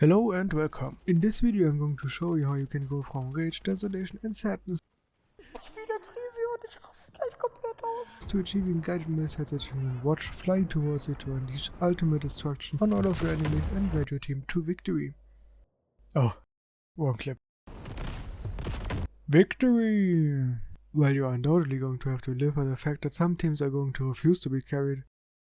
Hello and welcome. In this video I'm going to show you how you can go from rage, desolation and sadness to achieving guided missions that you can watch flying towards you to unleash ultimate destruction on all of your enemies and guide your team to victory. Oh, wrong clip. Victory! Well, you are undoubtedly going to have to live with the fact that some teams are going to refuse to be carried.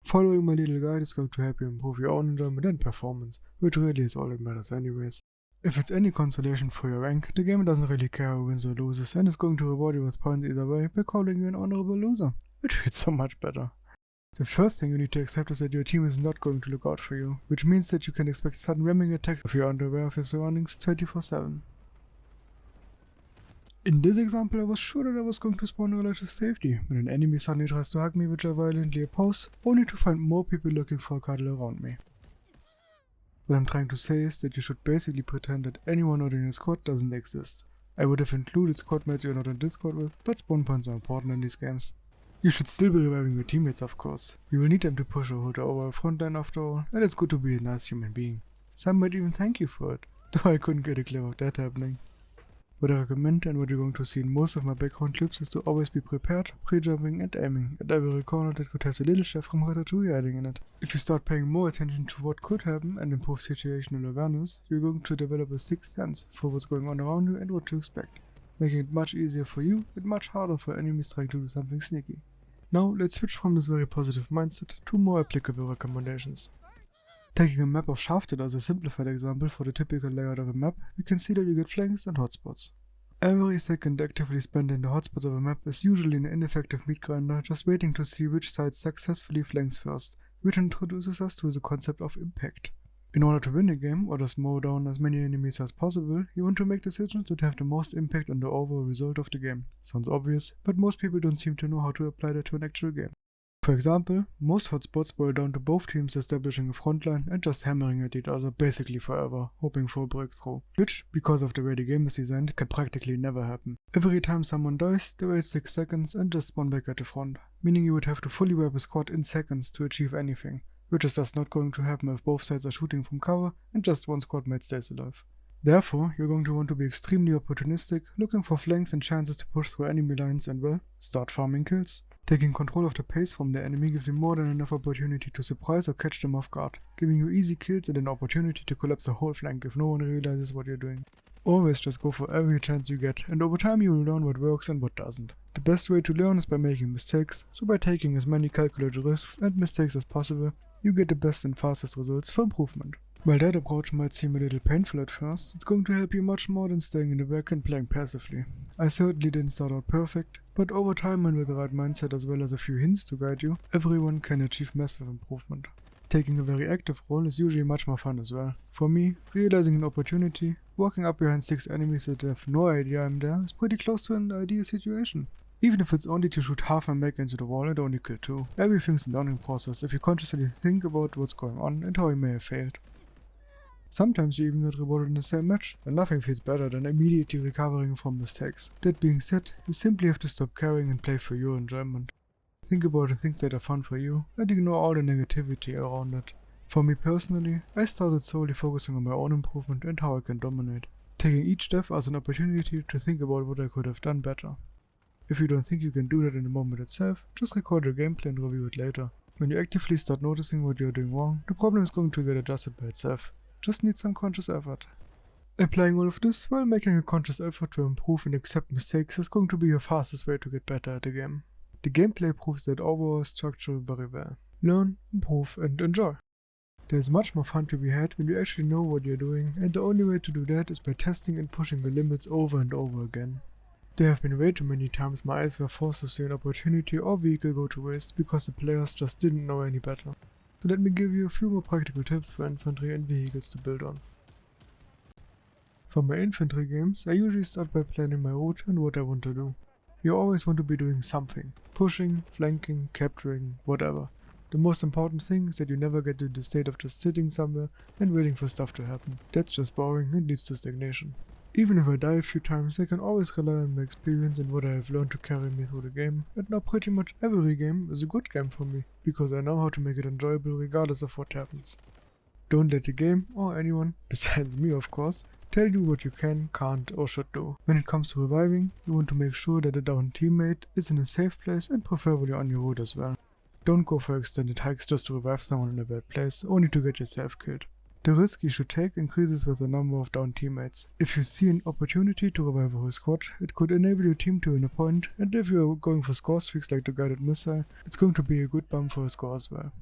Following my little guide is going to help you improve your own enjoyment and performance, which really is all that matters anyways. If it's any consolation for your rank, the game doesn't really care who wins or loses and is going to reward you with points either way by calling you an honorable loser, which feels so much better. The first thing you need to accept is that your team is not going to look out for you, which means that you can expect sudden ramming attacks if you aren't aware of your surroundings 24/7. In this example, I was sure that I was going to spawn in relative safety, when an enemy suddenly tries to hug me, which I violently oppose, only to find more people looking for a cuddle around me. What I'm trying to say is that you should basically pretend that anyone not in your squad doesn't exist. I would have included squad mates you're not in Discord with, but spawn points are important in these games. You should still be reviving your teammates, of course. You will need them to push or hold over a frontline after all, and it's good to be a nice human being. Some might even thank you for it, though I couldn't get a clip of that happening. What I recommend and what you're going to see in most of my background clips is to always be prepared, pre-jumping and aiming at every corner that could have the little chef from Ratatouille hiding in it. If you start paying more attention to what could happen and improve situational awareness, you're going to develop a sixth sense for what's going on around you and what to expect, making it much easier for you and much harder for enemies trying to do something sneaky. Now let's switch from this very positive mindset to more applicable recommendations. Taking a map of Shafted as a simplified example for the typical layout of a map, we can see that you get flanks and hotspots. Every second actively spent in the hotspots of a map is usually an ineffective meat grinder just waiting to see which side successfully flanks first, which introduces us to the concept of impact. In order to win a game or just mow down as many enemies as possible, you want to make decisions that have the most impact on the overall result of the game. Sounds obvious, but most people don't seem to know how to apply that to an actual game. For example, most hotspots boil down to both teams establishing a frontline and just hammering at each other basically forever, hoping for a breakthrough, which, because of the way the game is designed, can practically never happen. Every time someone dies, they wait 6 seconds and just spawn back at the front, meaning you would have to fully wipe a squad in seconds to achieve anything, which is just not going to happen if both sides are shooting from cover and just one squad mate stays alive. Therefore, you're going to want to be extremely opportunistic, looking for flanks and chances to push through enemy lines and, well, start farming kills. Taking control of the pace from the enemy gives you more than enough opportunity to surprise or catch them off guard, giving you easy kills and an opportunity to collapse the whole flank if no one realizes what you're doing. Always just go for every chance you get, and over time you will learn what works and what doesn't. The best way to learn is by making mistakes, so by taking as many calculated risks and mistakes as possible, you get the best and fastest results for improvement. While that approach might seem a little painful at first, it's going to help you much more than staying in the back and playing passively. I certainly didn't start out perfect, but over time and with the right mindset as well as a few hints to guide you, everyone can achieve massive improvement. Taking a very active role is usually much more fun as well. For me, realizing an opportunity, walking up behind 6 enemies that have no idea I'm there is pretty close to an ideal situation. Even if it's only to shoot half my mech into the wall and only kill 2, everything's a learning process if you consciously think about what's going on and how you may have failed. Sometimes you even get rewarded in the same match, and nothing feels better than immediately recovering from mistakes. That being said, you simply have to stop caring and play for your enjoyment. Think about the things that are fun for you, and ignore all the negativity around it. For me personally, I started solely focusing on my own improvement and how I can dominate, taking each death as an opportunity to think about what I could have done better. If you don't think you can do that in the moment itself, just record your gameplay and review it later. When you actively start noticing what you're doing wrong, the problem is going to get adjusted by itself. Just need some conscious effort. Applying all of this while making a conscious effort to improve and accept mistakes is going to be your fastest way to get better at the game. The gameplay proves that overall structure very well. Learn, improve and enjoy. There is much more fun to be had when you actually know what you're doing, and the only way to do that is by testing and pushing the limits over and over again. There have been way too many times my eyes were forced to see an opportunity or vehicle go to waste because the players just didn't know any better. So let me give you a few more practical tips for infantry and vehicles to build on. For my infantry games, I usually start by planning my route and what I want to do. You always want to be doing something. Pushing, flanking, capturing, whatever. The most important thing is that you never get to the state of just sitting somewhere and waiting for stuff to happen. That's just boring and leads to stagnation. Even if I die a few times, I can always rely on my experience and what I have learned to carry me through the game, and now pretty much every game is a good game for me, because I know how to make it enjoyable regardless of what happens. Don't let the game, or anyone, besides me of course, tell you what you can, can't or should do. When it comes to reviving, you want to make sure that a downed teammate is in a safe place and preferably on your route as well. Don't go for extended hikes just to revive someone in a bad place, only to get yourself killed. The risk you should take increases with the number of downed teammates. If you see an opportunity to revive a whole squad, it could enable your team to win a point, and if you're going for score streaks like the guided missile, it's going to be a good bump for a score as well.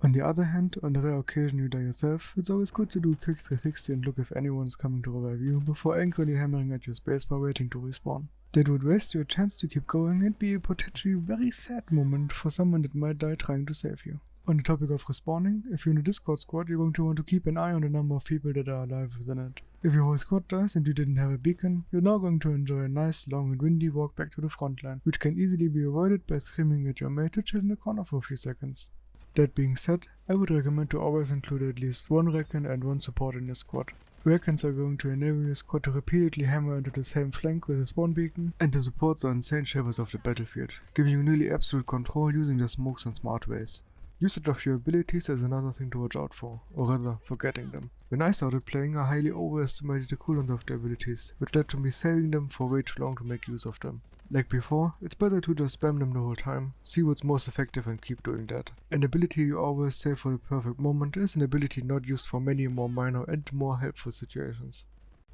On the other hand, on the rare occasion you die yourself, it's always good to do a quick 360 and look if anyone is coming to revive you before angrily hammering at your spacebar waiting to respawn. That would waste your chance to keep going and be a potentially very sad moment for someone that might die trying to save you. On the topic of respawning, if you're in a Discord squad, you're going to want to keep an eye on the number of people that are alive within it. If your whole squad dies and you didn't have a beacon, you're now going to enjoy a nice, long and windy walk back to the front line, which can easily be avoided by screaming at your mate to chill in the corner for a few seconds. That being said, I would recommend to always include at least one recon and one support in your squad. Recons are going to enable your squad to repeatedly hammer into the same flank with a spawn beacon, and the supports are insane shapers of the battlefield, giving you nearly absolute control using their smokes in smart ways. Usage of your abilities is another thing to watch out for, or rather, forgetting them. When I started playing, I highly overestimated the cooldowns of the abilities, which led to me saving them for way too long to make use of them. Like before, it's better to just spam them the whole time, see what's most effective and keep doing that. An ability you always save for the perfect moment is an ability not used for many more minor and more helpful situations.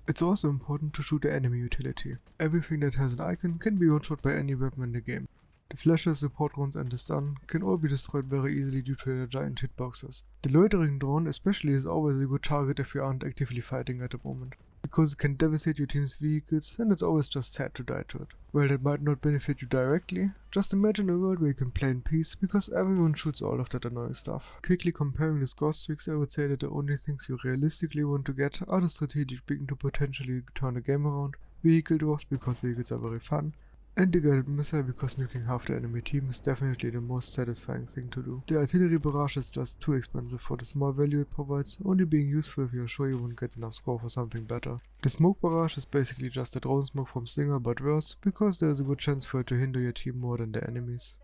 It's also important to shoot the enemy utility. Everything that has an icon can be one-shot by any weapon in the game. The flashes, support drones and the stun can all be destroyed very easily due to their giant hitboxes. The loitering drone especially is always a good target if you aren't actively fighting at the moment, because it can devastate your team's vehicles and it's always just sad to die to it. While that might not benefit you directly, just imagine a world where you can play in peace because everyone shoots all of that annoying stuff. Quickly comparing the score streaks, I would say that the only things you realistically want to get are the strategic beacon to potentially turn the game around, vehicle dwarfs because vehicles are very fun, and the guided missile because nuking half the enemy team is definitely the most satisfying thing to do. The artillery barrage is just too expensive for the small value it provides, only being useful if you're sure you won't get enough score for something better. The smoke barrage is basically just a drone smoke from Stinger but worse, because there is a good chance for it to hinder your team more than the enemies.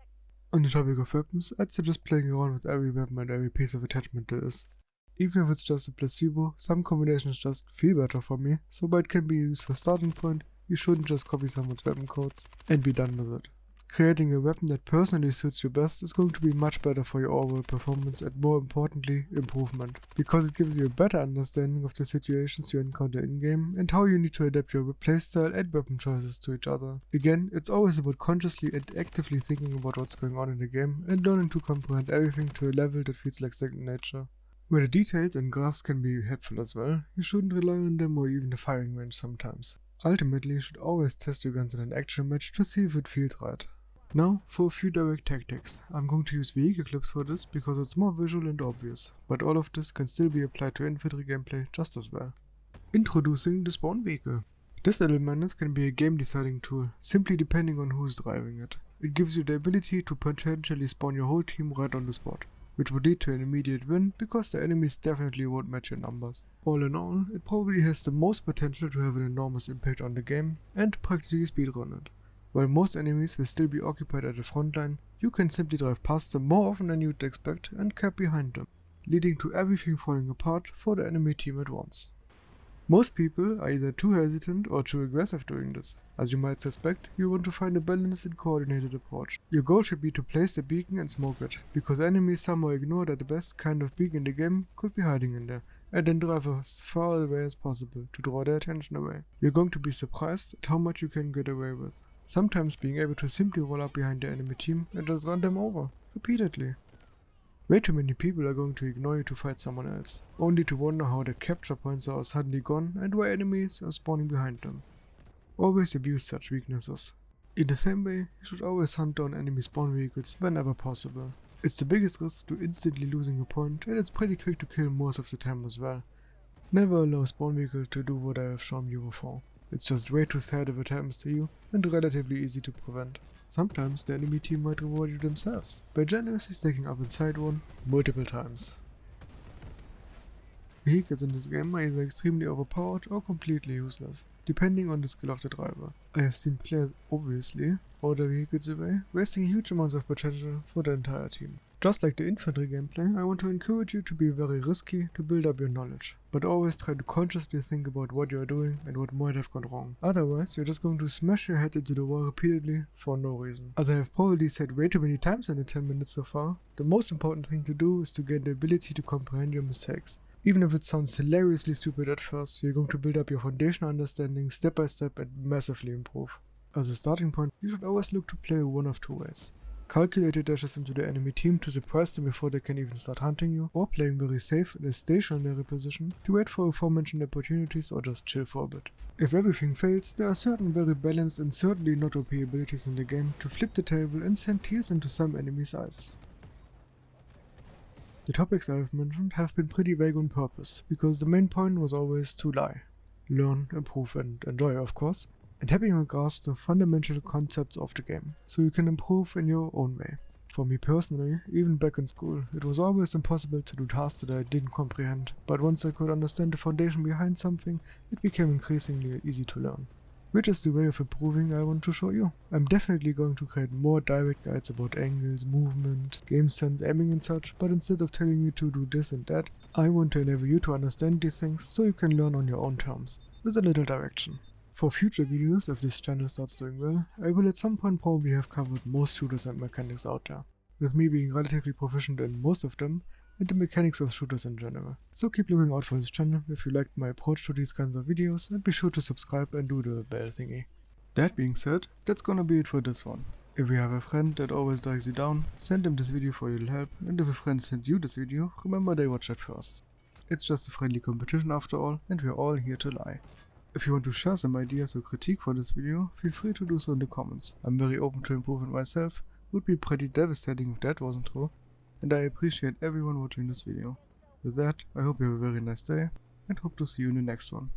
On the topic of weapons, I'd suggest playing around with every weapon and every piece of attachment there is. Even if it's just a placebo, some combinations just feel better for me, so while it can be used for starting point, you shouldn't just copy someone's weapon codes and be done with it. Creating a weapon that personally suits you best is going to be much better for your overall performance and more importantly, improvement, because it gives you a better understanding of the situations you encounter in-game and how you need to adapt your playstyle and weapon choices to each other. Again, it's always about consciously and actively thinking about what's going on in the game and learning to comprehend everything to a level that feels like second nature. Where the details and graphs can be helpful as well, you shouldn't rely on them or even the firing range sometimes. Ultimately, you should always test your guns in an actual match to see if it feels right. Now, for a few direct tactics. I'm going to use vehicle clips for this because it's more visual and obvious, but all of this can still be applied to infantry gameplay just as well. Introducing the spawn vehicle. This little menace can be a game deciding tool, simply depending on who's driving it. It gives you the ability to potentially spawn your whole team right on the spot, which would lead to an immediate win because the enemies definitely won't match your numbers. All in all, it probably has the most potential to have an enormous impact on the game and practically speedrun it. While most enemies will still be occupied at the front line, you can simply drive past them more often than you'd expect and camp behind them, leading to everything falling apart for the enemy team at once. Most people are either too hesitant or too aggressive doing this. As you might suspect, you want to find a balanced and coordinated approach. Your goal should be to place the beacon and smoke it, because enemies somehow ignore that the best kind of beacon in the game could be hiding in there, and then drive as far away as possible to draw their attention away. You're going to be surprised at how much you can get away with. Sometimes being able to simply roll up behind the enemy team and just run them over, repeatedly. Way too many people are going to ignore you to fight someone else, only to wonder how their capture points are suddenly gone and why enemies are spawning behind them. Always abuse such weaknesses. In the same way, you should always hunt down enemy spawn vehicles whenever possible. It's the biggest risk to instantly losing a point, and it's pretty quick to kill most of the time as well. Never allow a spawn vehicle to do what I have shown you before. It's just way too sad if it happens to you, and relatively easy to prevent. Sometimes the enemy team might reward you themselves, by generously stacking up inside one multiple times. Vehicles in this game are either extremely overpowered or completely useless, depending on the skill of the driver. I have seen players obviously throw their vehicles away, wasting huge amounts of potential for the entire team. Just like the infantry gameplay, I want to encourage you to be very risky to build up your knowledge, but always try to consciously think about what you are doing and what might have gone wrong. Otherwise, you're just going to smash your head into the wall repeatedly for no reason. As I have probably said way too many times in the 10 minutes so far, the most important thing to do is to gain the ability to comprehend your mistakes. Even if it sounds hilariously stupid at first, you're going to build up your foundational understanding step by step and massively improve. As a starting point, you should always look to play one of two ways. Calculated dashes into the enemy team to surprise them before they can even start hunting you, or playing very safe in a stationary position to wait for aforementioned opportunities or just chill for a bit. If everything fails, there are certain very balanced and certainly not OP abilities in the game to flip the table and send tears into some enemies' eyes. The topics I have mentioned have been pretty vague on purpose, because the main point was always to lie. Learn, improve and enjoy, of course, and having a grasp the fundamental concepts of the game, so you can improve in your own way. For me personally, even back in school, it was always impossible to do tasks that I didn't comprehend, but once I could understand the foundation behind something, it became increasingly easy to learn. Which is the way of improving I want to show you. I'm definitely going to create more direct guides about angles, movement, game sense, aiming and such, but instead of telling you to do this and that, I want to enable you to understand these things so you can learn on your own terms, with a little direction. For future videos, if this channel starts doing well, I will at some point probably have covered most shooters and mechanics out there, with me being relatively proficient in most of them and the mechanics of shooters in general. So keep looking out for this channel if you liked my approach to these kinds of videos, and be sure to subscribe and do the bell thingy. That being said, that's gonna be it for this one. If you have a friend that always drags you down, send them this video for a little help, and if a friend sent you this video, remember they watched it first. It's just a friendly competition after all, and we're all here to lie. If you want to share some ideas or critique for this video, feel free to do so in the comments. I'm very open to improving myself, would be pretty devastating if that wasn't true, and I appreciate everyone watching this video. With that, I hope you have a very nice day, and hope to see you in the next one.